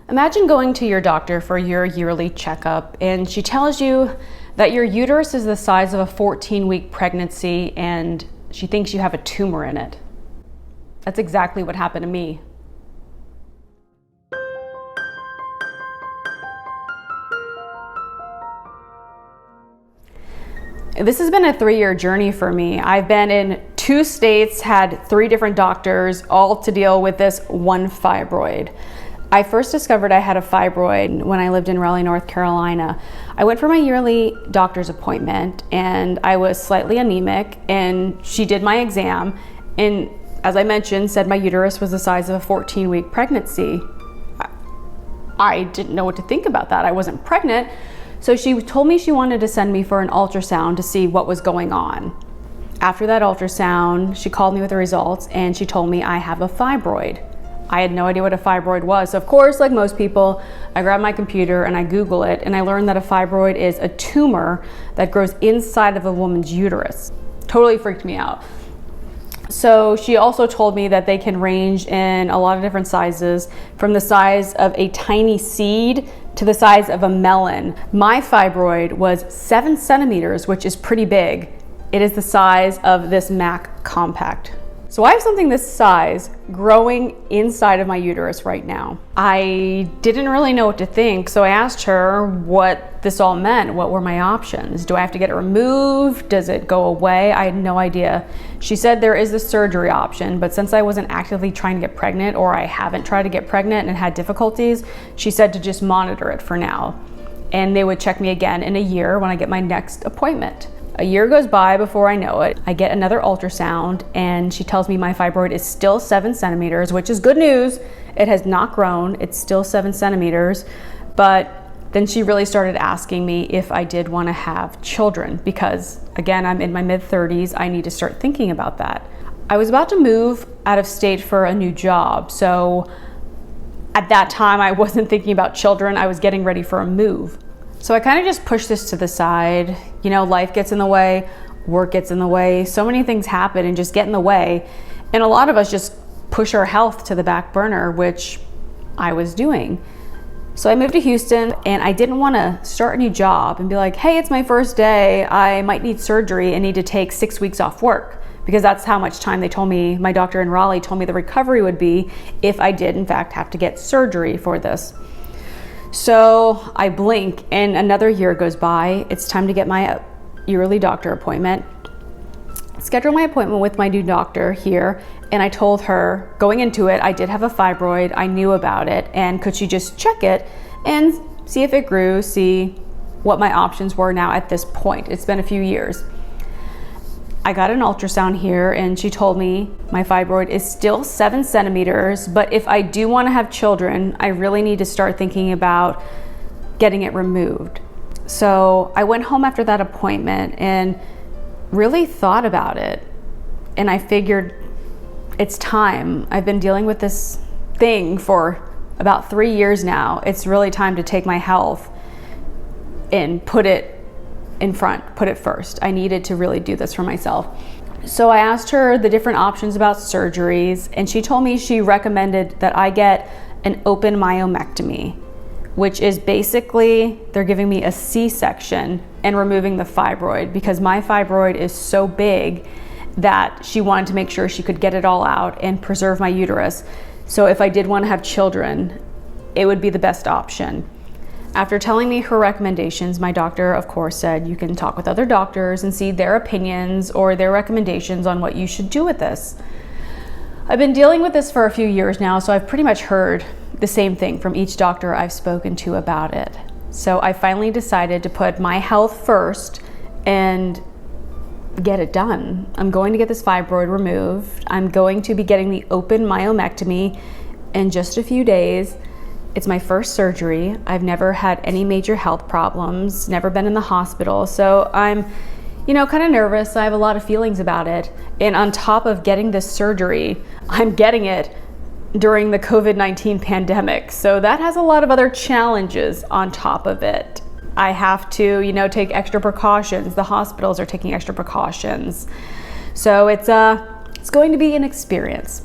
Imagine going to your doctor for your yearly checkup and she tells you that your uterus is the size of a 14-week pregnancy and she thinks you have a tumor in it. That's exactly what happened to me. This has been a 3-year journey for me. I've been in 2 states, had 3 different doctors, all to deal with this one fibroid. I first discovered I had a fibroid when I lived in Raleigh, North Carolina. I went for my yearly doctor's appointment and I was slightly anemic, and she did my exam and, as I mentioned, said my uterus was the size of a 14-week pregnancy. I didn't know what to think about that. I wasn't pregnant. So she told me she wanted to send me for an ultrasound to see what was going on. After that ultrasound, she called me with the results and she told me I have a fibroid. I had no idea what a fibroid was. So of course, like most people, I grabbed my computer and I Google it, and I learned that a fibroid is a tumor that grows inside of a woman's uterus. Totally freaked me out. So she also told me that they can range in a lot of different sizes, from the size of a tiny seed to the size of a melon. My fibroid was 7 centimeters, which is pretty big. It is the size of this Mac compact. So I have something this size growing inside of my uterus right now. I didn't really know what to think, so I asked her what this all meant. What were my options? Do I have to get it removed? Does it go away? I had no idea. She said there is the surgery option, but since I wasn't actively trying to get pregnant, or I haven't tried to get pregnant and had difficulties, she said to just monitor it for now. And they would check me again in a year when I get my next appointment. A year goes by before I know it. I get another ultrasound and she tells me my fibroid is still 7 centimeters, which is good news. It has not grown. It's still 7 centimeters. But then she really started asking me if I did want to have children, because again, I'm in my mid-30s. I need to start thinking about that. I was about to move out of state for a new job. So at that time, I wasn't thinking about children. I was getting ready for a move. So I kind of just pushed this to the side. You know, life gets in the way, work gets in the way, so many things happen and just get in the way. And a lot of us just push our health to the back burner, which I was doing. So I moved to Houston and I didn't want to start a new job and be like, hey, it's my first day, I might need surgery and need to take 6 weeks off work, because that's how much time they told me, my doctor in Raleigh told me the recovery would be if I did in fact have to get surgery for this. So I blink and another year goes by. It's time to get my yearly doctor appointment. Schedule my appointment with my new doctor here, and I told her going into it, I did have a fibroid, I knew about it, and could she just check it and see if it grew, see what my options were now at this point. It's been a few years. I got an ultrasound here and she told me my fibroid is still 7 centimeters, but if I do want to have children, I really need to start thinking about getting it removed. So I went home after that appointment and really thought about it. And I figured it's time. I've been dealing with this thing for about 3 years now. It's really time to take my health and put it in front, put it first. I needed to really do this for myself. So I asked her the different options about surgeries, and she told me she recommended that I get an open myomectomy, which is basically they're giving me a C-section and removing the fibroid, because my fibroid is so big that she wanted to make sure she could get it all out and preserve my uterus. So if I did want to have children, it would be the best option. After telling me her recommendations, my doctor, of course, said you can talk with other doctors and see their opinions or their recommendations on what you should do with this. I've been dealing with this for a few years now, so I've pretty much heard the same thing from each doctor I've spoken to about it. So I finally decided to put my health first and get it done. I'm going to get this fibroid removed. I'm going to be getting the open myomectomy in just a few days. It's my first surgery. I've never had any major health problems, never been in the hospital. So I'm, kind of nervous. I have a lot of feelings about it. And on top of getting this surgery, I'm getting it during the COVID-19 pandemic. So that has a lot of other challenges on top of it. I have to, take extra precautions. The hospitals are taking extra precautions. So it's going to be an experience.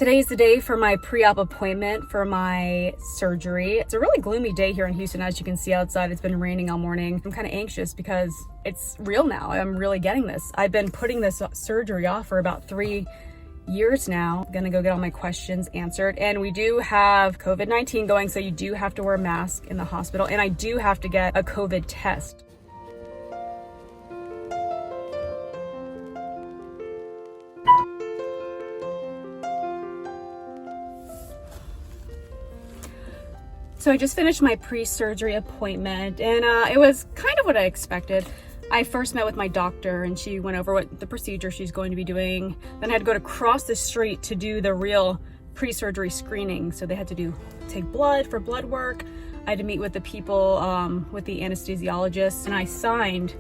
Today's the day for my pre-op appointment for my surgery. It's a really gloomy day here in Houston, as you can see outside. It's been raining all morning. I'm kind of anxious because it's real now. I'm really getting this. I've been putting this surgery off for about 3 years now. I'm gonna go get all my questions answered. And we do have COVID-19 going, so you do have to wear a mask in the hospital, and I do have to get a COVID test. So I just finished my pre-surgery appointment, and it was kind of what I expected. I first met with my doctor and she went over what the procedure she's going to be doing. Then I had to go across the street to do the real pre-surgery screening. So they had to take blood for blood work. I had to meet with the people, with the anesthesiologist, and I signed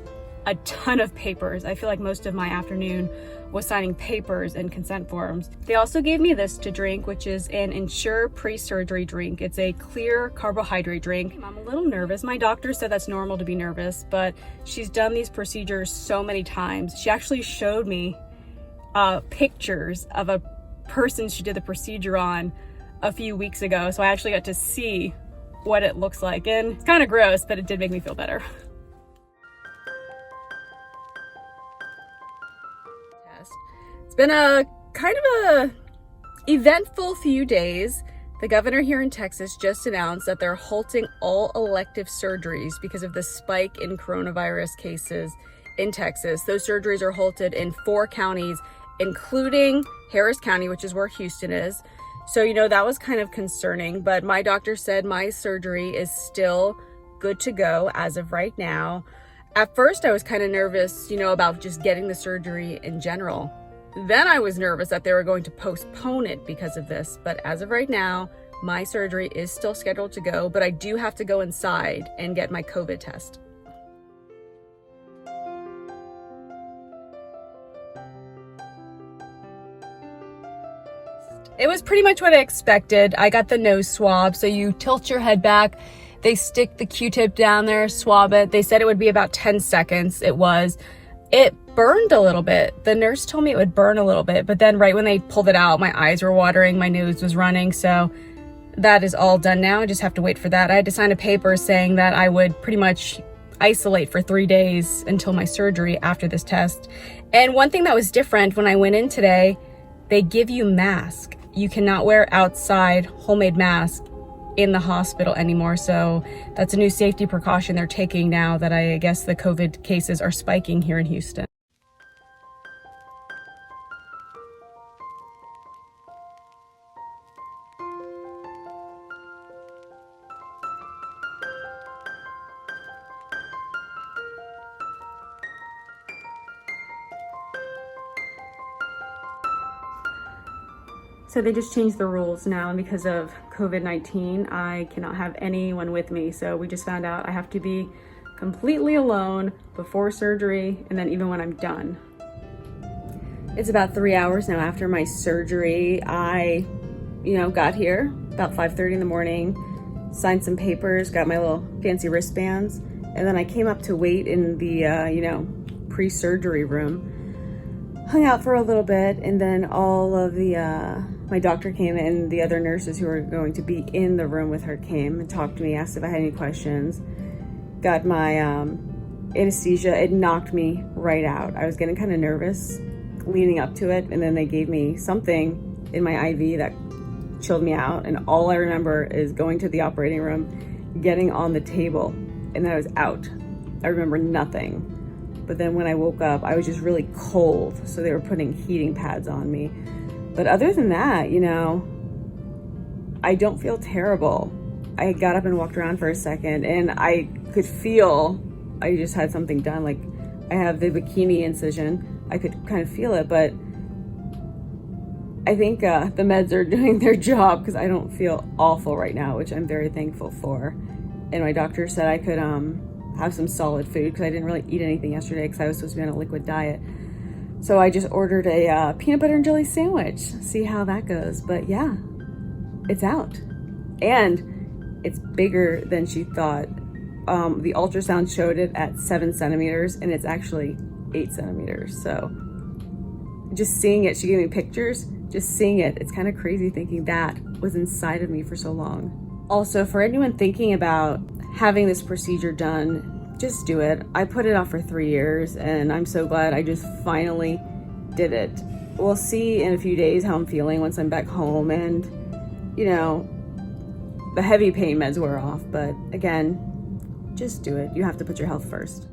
a ton of papers. I feel like most of my afternoon was signing papers and consent forms. They also gave me this to drink, which is an Ensure pre-surgery drink. It's a clear carbohydrate drink. I'm a little nervous. My doctor said that's normal to be nervous, but she's done these procedures so many times. She actually showed me pictures of a person she did the procedure on a few weeks ago. So I actually got to see what it looks like. And it's kind of gross, but it did make me feel better. It's been a kind of a eventful few days. The governor here in Texas just announced that they're halting all elective surgeries because of the spike in coronavirus cases in Texas. Those surgeries are halted in 4 counties, including Harris County, which is where Houston is. So, you know, that was kind of concerning, but my doctor said my surgery is still good to go as of right now. At first, I was kind of nervous, you know, about just getting the surgery in general. Then I was nervous that they were going to postpone it because of this. But as of right now, my surgery is still scheduled to go, but I do have to go inside and get my COVID test. It was pretty much what I expected. I got the nose swab, so you tilt your head back. They stick the Q-tip down there, swab it. They said it would be about 10 seconds. It was. It burned a little bit. The nurse told me it would burn a little bit, but then right when they pulled it out, my eyes were watering, my nose was running. So that is all done now. I just have to wait for that. I had to sign a paper saying that I would pretty much isolate for 3 days until my surgery after this test. And one thing that was different when I went in today, they give you masks. You cannot wear outside homemade masks in the hospital anymore. So that's a new safety precaution they're taking now that I guess the COVID cases are spiking here in Houston. So they just changed the rules now, and because of COVID-19, I cannot have anyone with me. So we just found out I have to be completely alone before surgery and then even when I'm done. It's about 3 hours now after my surgery. I, got here about 5:30 in the morning, signed some papers, got my little fancy wristbands, and then I came up to wait in the, pre-surgery room. Hung out for a little bit, and then all of my doctor came in, the other nurses who were going to be in the room with her came and talked to me, asked if I had any questions. Got my anesthesia. It knocked me right out. I was getting kind of nervous leading up to it, and then they gave me something in my IV that chilled me out, and all I remember is going to the operating room, getting on the table, and then I was out. I remember nothing. But then when I woke up, I was just really cold. So they were putting heating pads on me. But other than that, I don't feel terrible. I got up and walked around for a second, and I could feel I just had something done. Like, I have the bikini incision. I could kind of feel it, but I think the meds are doing their job because I don't feel awful right now, which I'm very thankful for. And my doctor said I could have some solid food because I didn't really eat anything yesterday because I was supposed to be on a liquid diet. So I just ordered a peanut butter and jelly sandwich. See how that goes. But yeah, it's out. And it's bigger than she thought. The ultrasound showed it at 7 centimeters, and it's actually 8 centimeters. So just seeing it, she gave me pictures. just seeing it, it's kind of crazy thinking that was inside of me for so long. Also, for anyone thinking about having this procedure done, just do it. I put it off for 3 years and I'm so glad I just finally did it. We'll see in a few days how I'm feeling once I'm back home and, you know, the heavy pain meds wear off. But again, just do it. You have to put your health first.